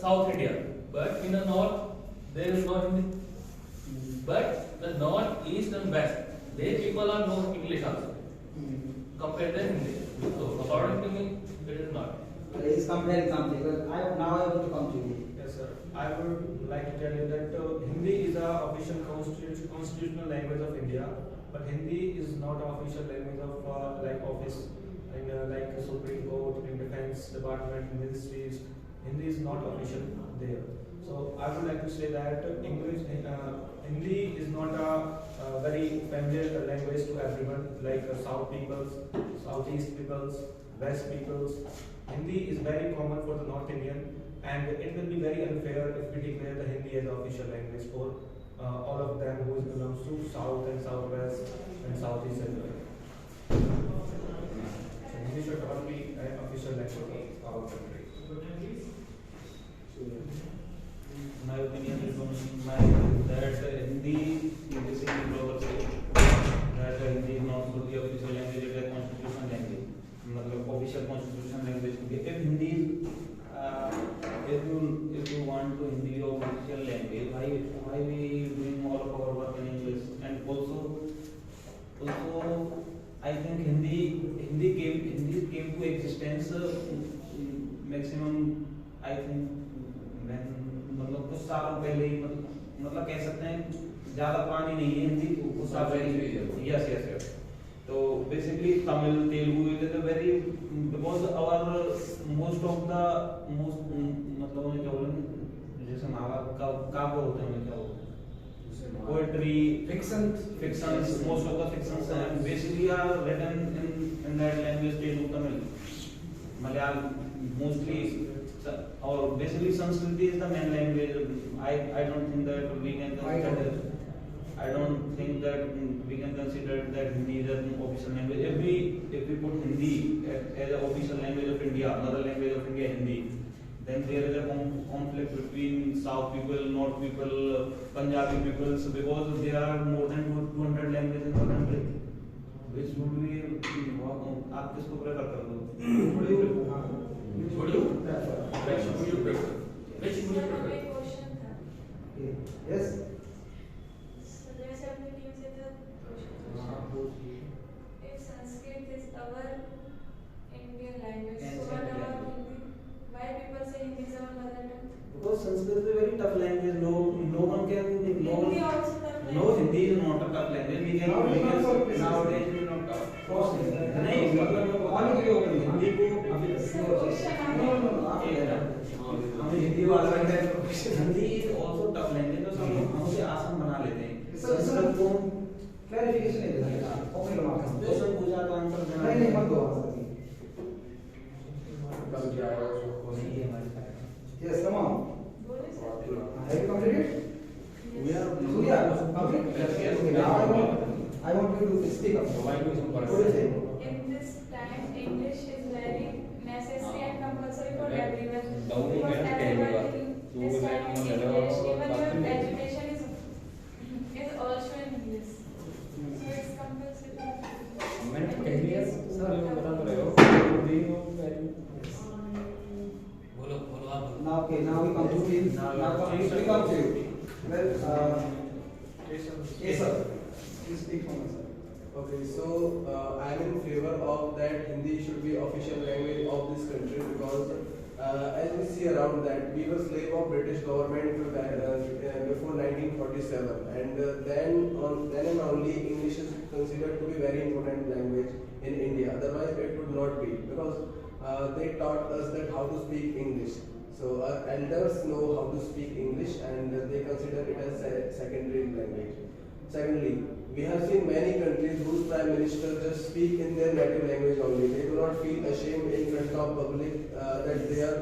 South India, but in the north there is no Hindi. But the north, east and west, they people are know English also. Compare the Hindi. So according to me, it is not. Is comparing something. Now I want to come to you. Yes, sir. I would like to tell you that Hindi is a official constitutional language of India, but Hindi is not an official language of like office and like Supreme Court, in Defense Department, ministries. Hindi is not official there. So I would like to say that Hindi is not a very familiar language to everyone, like South peoples, Southeast peoples, West peoples. Hindi is very common for the North Indian, and it will be very unfair if we declare the Hindi as the official language for all of them who belongs to South and Southwest and Southeast as well. So Hindi should not be an official language of our country. My opinion is that Hindi basically global say that Hindi is not should be official language, it is constitutional language. मतलब official constitutional language. If Hindi, if you want to Hindi official language, why we doing all of our work in English? And also I think Hindi came to existence maximum I think when मतलब कुछ सालों पहले ही मतलब कह सकते हैं ज़्यादा पुरानी नहीं है हिंदी कुछ साल पहले यस तो basically Tamil Telugu it is very because our most of the मतलब उन्हें क्या बोलेंगे जैसे महाभारत का वो होते हैं क्या बोलते poetry fiction most of the fictions हैं basically are written in that language Telugu Tamil Malayalam mostly or basically Sanskrit is the main language. I don't think that we can consider. I don't think that we can consider that Hindi is an official language. If we put Hindi as an official language of India, another language of India, Hindi, then there is a conflict between South people, North people, Punjabi peoples, because there are more than 200 languages in the country. Which would be आप किसको prefer कर दो? Would you prefer? Which would you prefer? Which would you prefer? Question था. Yes. So जैसे आपने team से था question. If Sanskrit is our Indian language, so what about Hindi? Why people say Hindi is our mother tongue? Because Sanskrit is a very tough language. No one can. Hindi also tough language. No, Hindi is not a tough language. We can nowadays it is not tough. नहीं मतलब हिंदी को हमें हिंदी वाला Hindi is also tough language तो हम उसे आसान बना लेते हैं संस्कृत को क्लैरिफिकेशन नहीं देना ओके लो मार्क्स क्वेश्चन पूछा तो आंसर देना नहीं मत दो नहीं है हमारे पास यस कम ऑन बोले sir. Have you completed we are Surya complete yes now I want you to speak up what do you say In this time, English is very necessary and compulsory for everyone. Down in Because India, everyone in so this we time have is no level English. of Even your confidence. education is also in English. So it's compulsory. मैं कहिए sir ये बता तो रहे हो हिंदी हो very बोलो बोलो आप बोलो. now okay now we come to team now we come to you well yes sir please speak for us. Okay, so I am in favor of that Hindi should be official language of this country because as we see around that we were slave of British government before 1947 and then and only English is considered to be very important language in India. Otherwise it would not be because they taught us that how to speak English. So our elders know how to speak English and they consider it as a secondary language. Secondly, we have seen many countries whose prime minister just speak in their native language only. They do not feel ashamed in front of public that they are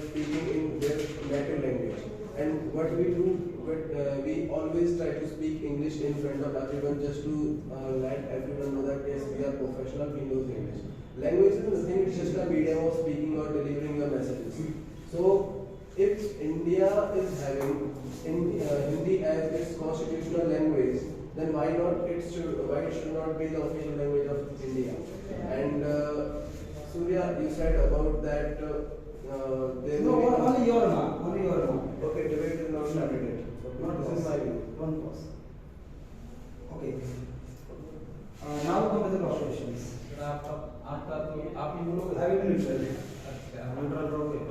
speaking in their native language. And what we do, we always try to speak English in front of everyone just to let everyone know that yes, we are professional, we know English. Language is nothing; it's just a medium of speaking or delivering your messages. So, if India is having Hindi as its constitutional language, then why it should not be the official language of India? And Surya, you said about that there no will be only your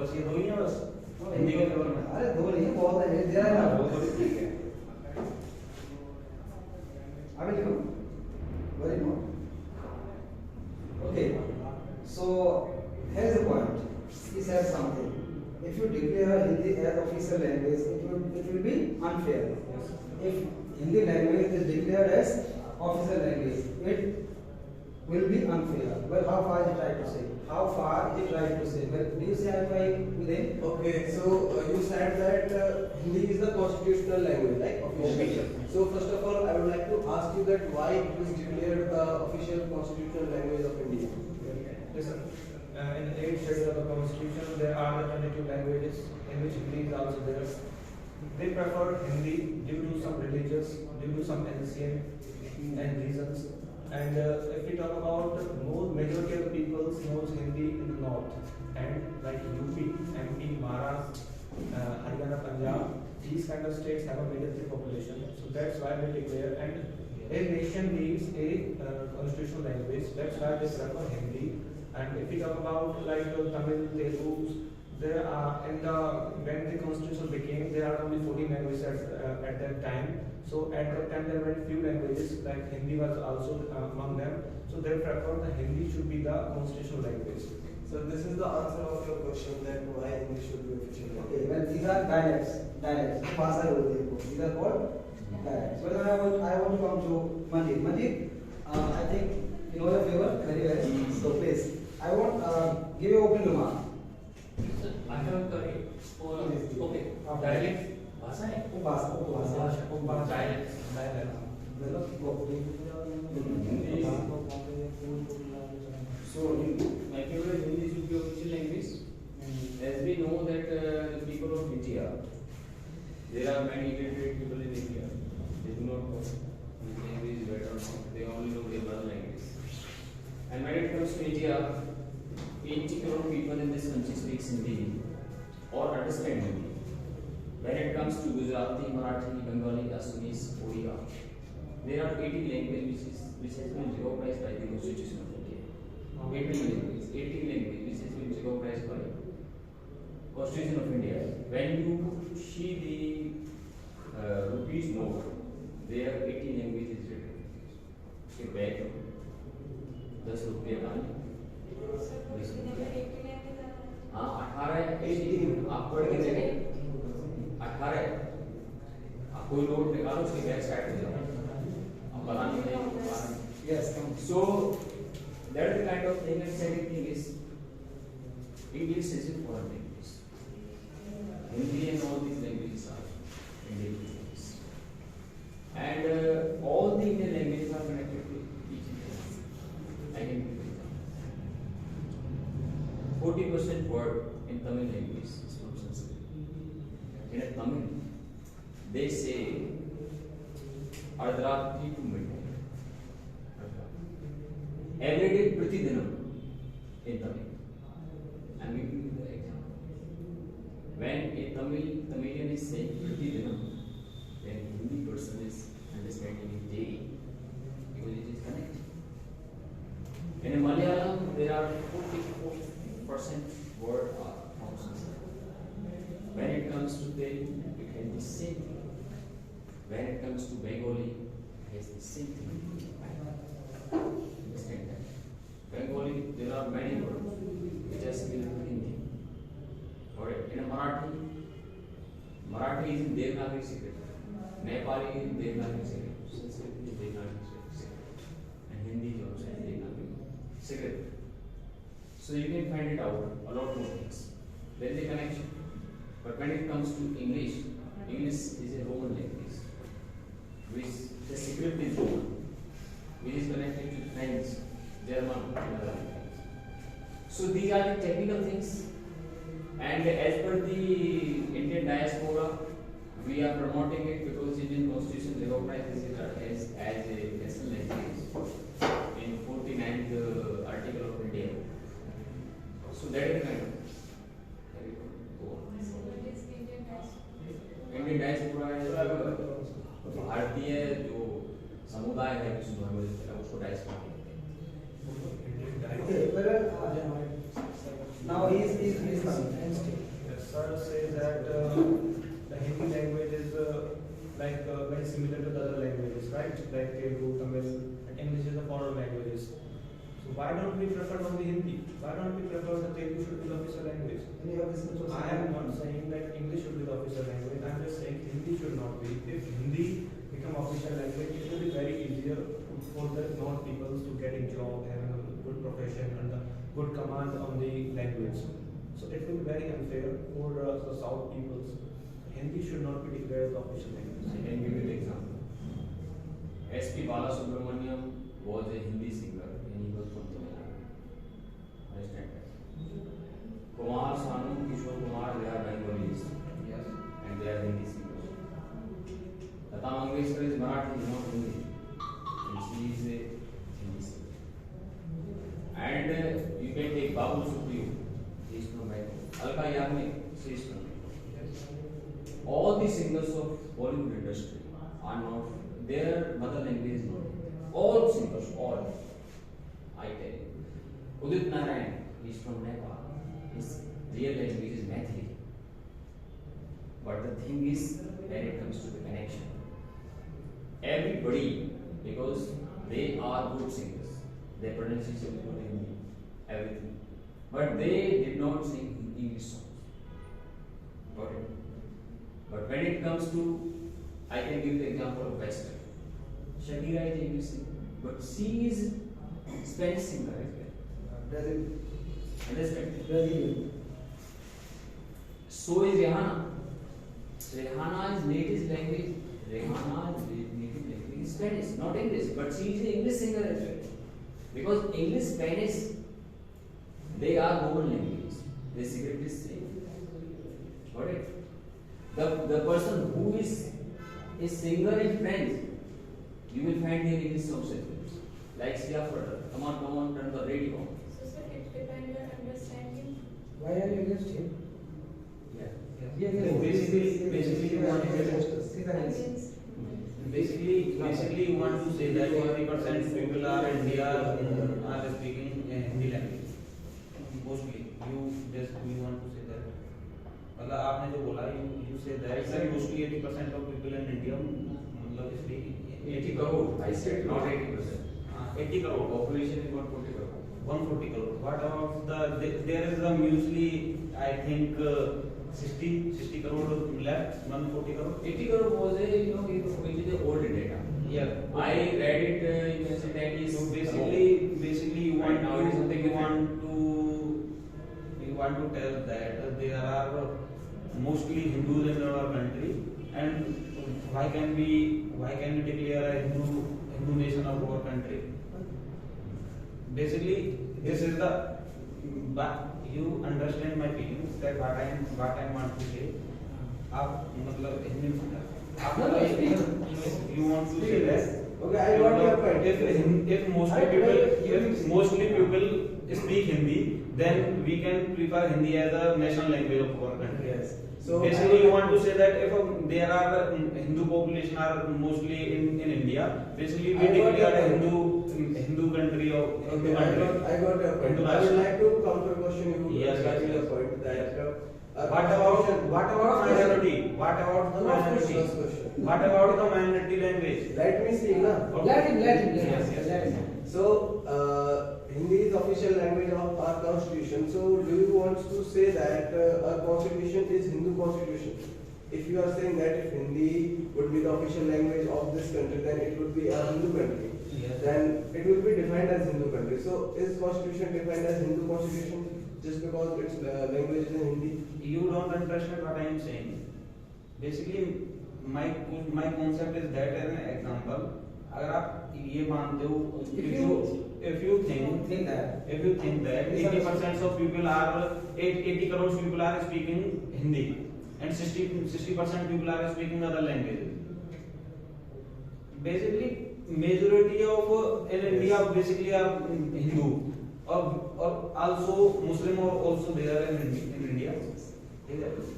बस ये दो ही हैं बस हिंदी के level में। अरे दो नहीं बहुत है, दे रहा है वो ना। तो ठीक है। अभी देखो, very good. Okay, so here's the point. He said something. If you declare Hindi as official language, it will be unfair. If Hindi language is declared as official language, it will be unfair. Well, how far is he trying to say? How far is he trying to say? Well, do you see I with him? Okay, so you said that Hindi is the constitutional language, like official. So first of all, I would like to ask you that why it was declared the official constitutional language of India. Listen, in the 8th schedule of the constitution, there are the 22 languages in which Hindi is also there. They prefer Hindi due to some religious, due to some ancient and reasons. And if we talk about more majority of the people knows Hindi in the north, and like UP, MP, Maharashtra, Haryana, Punjab, these kind of states have a major population. So that's why they declare, and a nation needs a constitutional language. That's why they prefer Hindi. And if we talk about like Tamil, Telugu, there are when the constitution became, there are only 14 languages at that time. So at that time there were few languages, like Hindi was also among them. So they prefer the Hindi should be the constitutional language. So this is the answer of your question that why English should be official language. Okay, well these are dialects. भाषा बोलते हैं इनको. These are called dialects. So now I want to come to Manjeet. Manjeet, I think you know your flavor very well. So please, I want give your opening remark. Sir, I have a query for okay dialect भाषा है dialect So, my favorite Hindi should be official language. As we know that the people of India, there are many illiterate people in India. They do not know which language is better or not. They only know their mother language. And when it comes to India, 80 crore people in this country speaks Hindi or understand Hindi. When it comes to Gujarati, Marathi, Bengali, Assamese, Odia, there are 18 languages which has been recognized by the Constitution of India. 18 languages which has been recognized by Constitution of India. When you see the rupees note, there are 18 languages written. Okay, back 10 रुपये का हाँ 18 आप पढ़ के देखें 18 आप कोई note निकालो उसके बैक साइड में जाओ आप पता नहीं Yes. so that is the kind of thing. And second thing is English is a foreign language. Hindi and all these languages are Indian languages, and all the Indian languages are connected to each other. I can give you an example. 40% word in Tamil language is from Sanskrit. In a Tamil, they say Ardratri to midnight. Every day, Pratidinam in Tamil. I'm giving you the example. When a Tamilian is saying Pratidinam, then Hindi person is understanding it daily because it is connected. In Malayalam, there are 44% word are from Sanskrit. When it comes to Telugu, it has the same thing. When it comes to Bengali, it has the same thing. Understand that? Bengali, there are many words which are similar to Hindi. Alright, in a Marathi is in Devanagari secret. Nepali is in Devanagari secret. Sanskrit is Devanagari secret. And Hindi is also in Devanagari secret. So you can find it out a lot more things. There is a connection. But when it comes to English, English is a Roman language, which the script is Roman, which is connected to French, German, and other languages. So these are the technical things. And as per the Indian diaspora, we are promoting it because Indian Constitution recognizes it as a national language in 49th article of India. So that is the kind of Indian diaspora भारतीय जो समुदाय है विश्व भर में उसको diaspora Okay, well, now he is coming. that the Hindi language is very similar to the other languages, right? Like Telugu, Tamil, and English is the foreign languages. So why don't we prefer only Hindi? Why don't we prefer that Telugu should be the official language? Any of this is I am not saying that English should be the official language. I am just saying Hindi should not be. If Hindi become official language, it will be very easier for the non-people to getting job, having a good profession, and a good command on the language. So it will be very unfair for the South peoples. Hindi should not be declared the official language. I can give you an example. S.P. Balasubramaniam was a Hindi singer and he was from Tamil Nadu. Understand that? Kumar Sanu, Kishore Kumar, they are Bengalis. Yes. And they are Hindi singers. Lata Mangeshkar is Marathi, not Hindi. And she is a Hindi singer. And you can take Babul Supriyo, he is from Bengal. Alka Yagnik, she is from Bengal. All the singers of Bollywood industry are not, their mother language is not. All singers, all. I tell you. Udit Narayan, he is from Nepal. His real language is Maithili. But the thing is, when it comes to the connection, everybody, because they are good singers, their pronunciation is good Hindi, everything. But they did not sing English songs. Got it? But when it comes to, I can give the example of Western. Shakira is English singer, but she is Spanish singer as well. Brazil. Understand? Brazilian. So is Rihanna. Rihanna's native language is Spanish, not English, but she is an English singer as well. Because English, Spanish, they are common languages. They secretly say. Got it? The person who is a singer in French, you will find their English songs as well. Like Sia Furter, come on, turn the radio on. So sir, it depends on understanding. Why are you against him? Yeah. Basically, you want to basically you want to say that 40% people are India are speaking Hindi language. Mostly, you want to say that. मतलब आपने जो बोला, you say that mostly 80% of people in India मतलब speak 80 crore, I said, not 80%. 80 crore. Population is 140 crore. 140 crore. What about there is a usually I think 60 crore left, 140 crore. 80 crore was a, which is the old data. Yeah. I read it, you can say that is. So basically you want Right now it is something you want to tell that there are mostly Hindus in our country, and why can we declare a Hindu nation of our country? Basically, this is the, but you understand my feelings that what I want to say. आप मतलब हिंदी में you want to say that. Okay, I got your point. If mostly people speak Hindi, then we can prefer Hindi as a national language of our country. Yes. So Basically, you want to say that if there are Hindu population are mostly in India, basically we I got declare a your Hindu country or Hindu Okay, country. I got your point. Hindu I would nation. like to counter question you Yes, regarding yes, your yes. point that What about minority? What about the First minority? question. What about the minority language? Let me speak now. Let him. Yes, yes. Let him. So, Hindi is official language of our constitution. So, do you want to say that our constitution is Hindu constitution? If you are saying that if Hindi would be the official language of this country, then it would be a Hindu country. Yes. Then it will be defined as Hindu country. So, is constitution defined as Hindu constitution just because its language is in Hindi? You don't understand what I am saying. Basically, my concept is that as an example. अगर आप ये मानते हो, if you think that 80% of people are 80 crore people are speaking Hindi and 60% people are speaking other languages. Basically, majority of in India basically are Hindu or also Muslim or also there in India.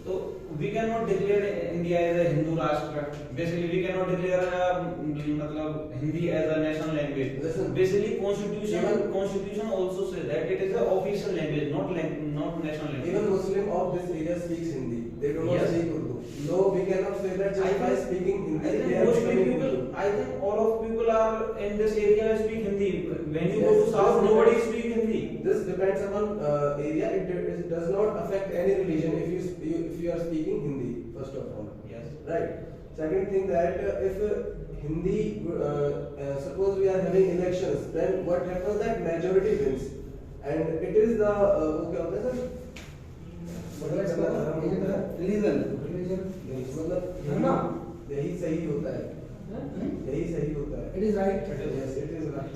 So we cannot declare India as a Hindu Rashtra. Basically, we cannot declare मतलब Hindi as a national language. Listen. Basically, constitution also says that it is a official language, not national language. Even Muslim of this area speaks Hindi. They do not Yes. speak Urdu. No, we cannot say that just by speaking Hindi. I they think are most becoming people, Hindu. I think all of people are in this area speak Hindi. When you go Yes. to South, nobody speak Hindi. This depends upon area. It does not affect any religion if you are speaking Hindi. First of all, Yes. right. Second thing that if Hindi, suppose we are having elections, then what happens that majority wins, and it is the क्या होता है sir? Religion मतलब है ना? यही सही होता है, यही सही होता है. It is right Yes, it is right.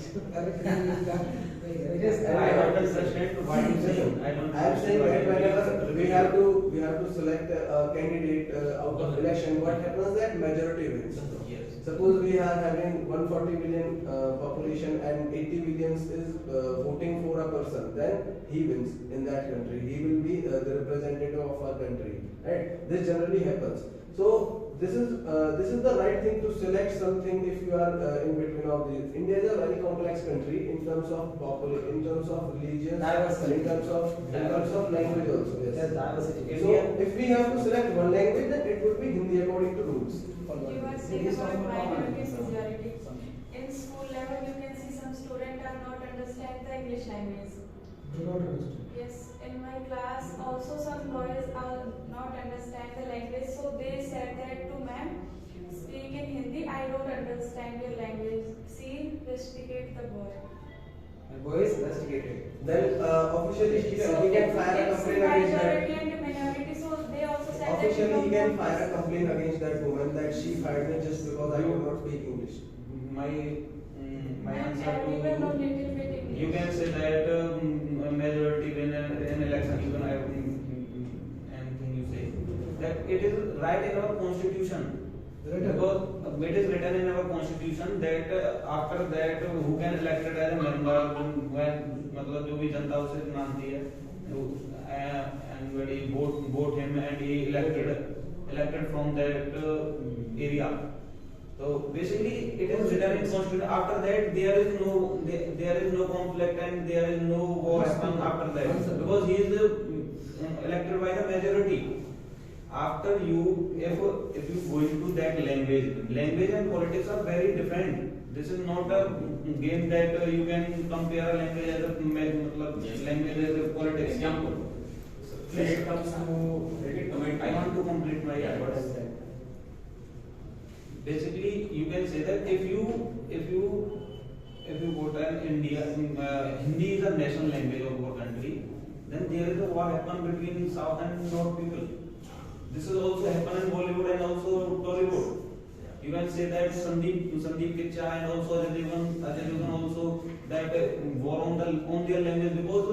I don't understand what you say. I don't. I am saying that whenever we have to select a candidate out of election, what happens that majority wins. Yes. Suppose we are having 140 million population and 80 million is voting for a person, then he wins in that country. He will be the representative of our country, right? This generally happens. So this is the right thing to select something if you are in between of these. India is a very complex country in terms of population, in terms of religion, Diversity. in terms of language also. Yes. Yes, diversity. So if we have to select one language, then it would be Hindi according to rules. You are saying about minorities majority. In school level, you can see some students are not understand the English language. Do not understand. Yes, in my class also some boys are not understand the language, so they said that to ma'am, speak in Hindi. I don't understand your language. See, rusticate the boy. My boy is rusticated. Then officially he can fire a it's complaint against that. majority and minority, so they also said that Officially, he you can don't fire a complaint against that woman that she fired me just because I could not speak English. My And answer to everyone know little bit English. you can say that majority win in election. Even anything you say that it is right in our constitution. Because it is written in our constitution that after that who can elected as a member when मतलब जो भी जनता उसे मानती है and we vote him and he elected from that area. So basically it is written in constitution. After that there is no conflict and there is no war happen after that because he is elected by the majority. After if you go into that language and politics are very different. This is not a game that you can compare a language as a language as a politics. Example. When it comes to comment, I want to complete my words. Basically, you can say that if you go to India, Hindi is a national language of our country. Then there is a war happen between South and North people. This is also happen in Bollywood and also Tollywood. You can say that Sandeep Kicha and also Ajay Devgan also that war on their language because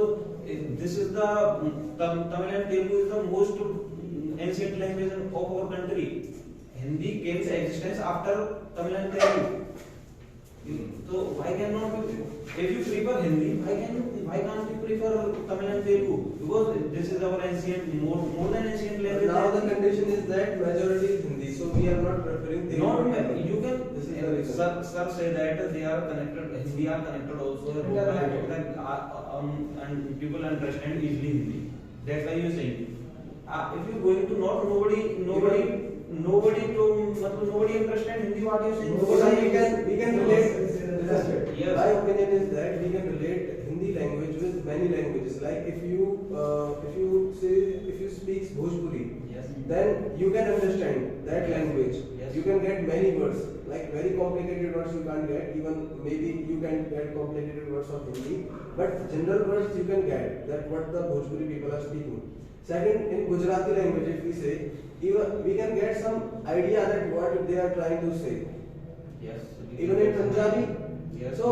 this is the Tamil and Telugu is the most ancient language of our country. Hindi came to existence after Tamil and Telugu. So why cannot you, if you prefer Hindi, why can't you prefer Tamil and Telugu? Because this is our ancient, more than ancient language. Now the condition is that majority is Hindi, so we are not preferring Telugu. Not you can. This is the reason. Sir say that they are connected. Hindi are connected also. And people understand easily Hindi. That's why you saying. If you going to North, nobody understand Hindi. What you saying? Because we can relate. Yes. My opinion is that we can relate Hindi language with many languages. Like if you speak Bhojpuri, Yes. then you can understand that language. Yes. You can get many words. Like very complicated words you can't get. Even maybe you can get complicated words of Hindi, but general words you can get. That what the Bhojpuri people are speaking. Second, in Gujarati language, if we say, even we can get some idea that what they are trying to say. Yes. Even in Punjabi. Yes. So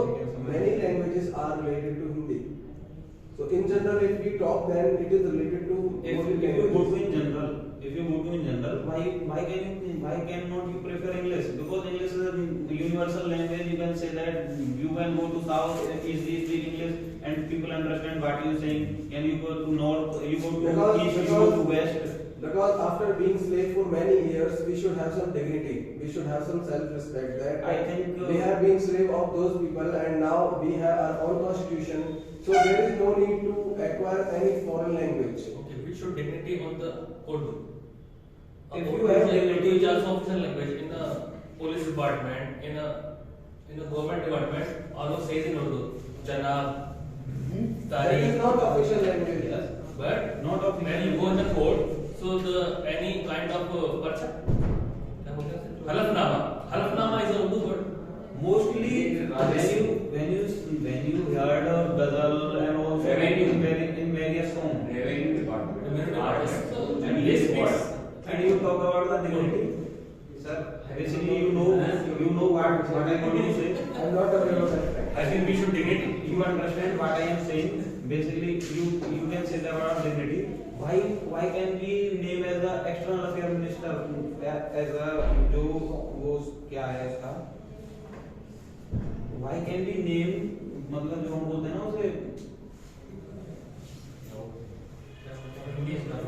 many languages are related to Hindi. So in general, if we talk, then it is related to. If you go to in general, why cannot you prefer English? Because English is a universal language. You can say that you can go to south, easily speak English, and people understand what you are saying. And you go to north, you go to east, you go to west. Because after being slave for many years, we should have some dignity. We should have some self-respect. That I think, we have been slave of those people, and now we have our own constitution. So there is no need to acquire any foreign language. Okay, we should dignity on the Urdu. If you have dignity- Urdu is also official language in the police department, in the government department, always says in Urdu, Janab, That is Tariq. not official language. Yes. But Not of when you go in the court, so the any kind of पर्चा, क्या बोलते हैं? हलफनामा is a Urdu word. Mostly when you heard ghazal and all in various songs, Revenue department. Artist. And And this this speaks. and you talk about the dignity, sir. Basically, you know what I want to say. I am not aware of that fact. I think we should dignity. You understand what I am saying? Basically, you can say that about dignity. Why can we name as a external affair minister as a जो वो क्या है इसका? Why can we name मतलब जो हम बोलते हैं ना उसे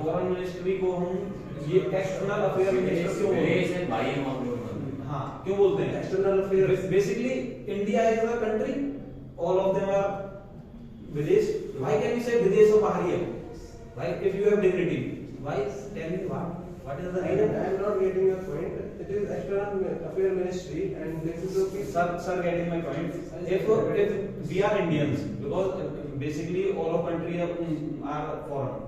फॉरेन मिनिस्ट्री को हम ये एक्सटर्नल अफेयर मिनिस्टर क्यों बोलते विदेश हैं? है बाह्य मामलों में। हाँ क्यों बोलते हैं? External affairs. Basically, India is a country. All of them are Videsh. Why can you say Videsh or Bahariya? Why, if you have dignity? Why? Tell me what? What is the I reason? am not getting your point. It is external affair ministry, and this is okay. Sir, getting my point. If we are Indians, because basically all of country are foreign.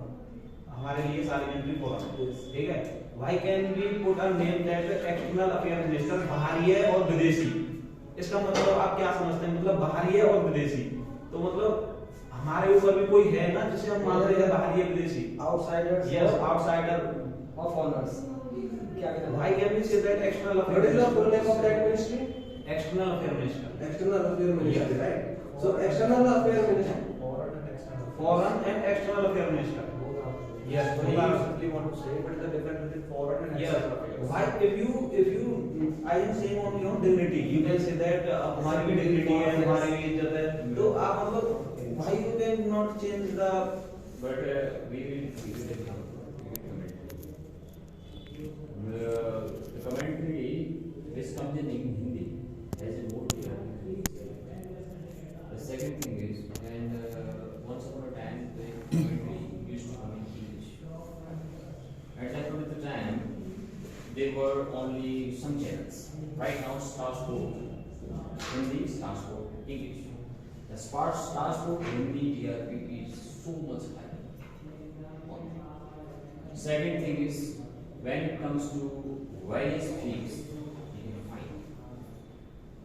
हमारे लिए सारी country foreign. ठीक है? Why can we put a name that external affair minister बाहरी और विदेशी? इसका मतलब आप क्या समझते हैं? मतलब बाहरी और विदेशी. तो मतलब हमारे ऊपर भी कोई है ना जिसे हम मानते हैं बाहरी विदेशी. Outsiders. Yes, outsider. Or foreigners. क्या कहते हैं? Why can we say that external affair? What is the full name of that ministry? External affair minister. External affair ministry, right? So external affair ministry. Foreign and external. Foreign and external affair minister. Yes, So both you are. simply want to say what is the difference between foreign and Yes. external affairs? Why if you I am saying on your dignity, you can say that हमारी भी dignity है, हमारी भी इज्जत है. तो आप मतलब why you can not change the But we will come. The commentary this comes in Hindi as a more clear. The second thing is, and once upon a time the commentary used to come in English. At that point of time, there were only some channels. Right now, Star Sport Hindi, Star Sport English. The Star Sport Hindi TRP is so much higher. Second thing is, when it comes to various fields, you can find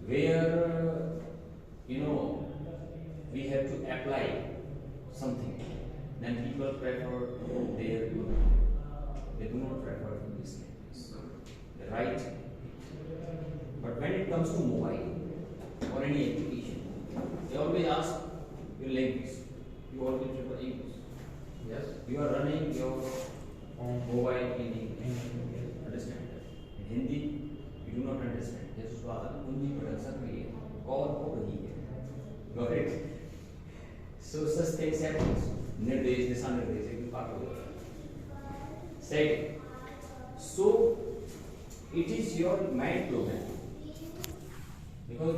where we have to apply something, then people prefer their they do not prefer English language. They write. But when it comes to mobile or any application, they always ask your language. You always prefer English. Yes, you are running your mobile in English. Understand that? In Hindi, you do not understand. जैसे स्वागत कुंजी production में ये call हो रही है. Got it? So such things happens. निर्देश दिशा निर्देश एक बात हो गया. Second, so it is your mind program because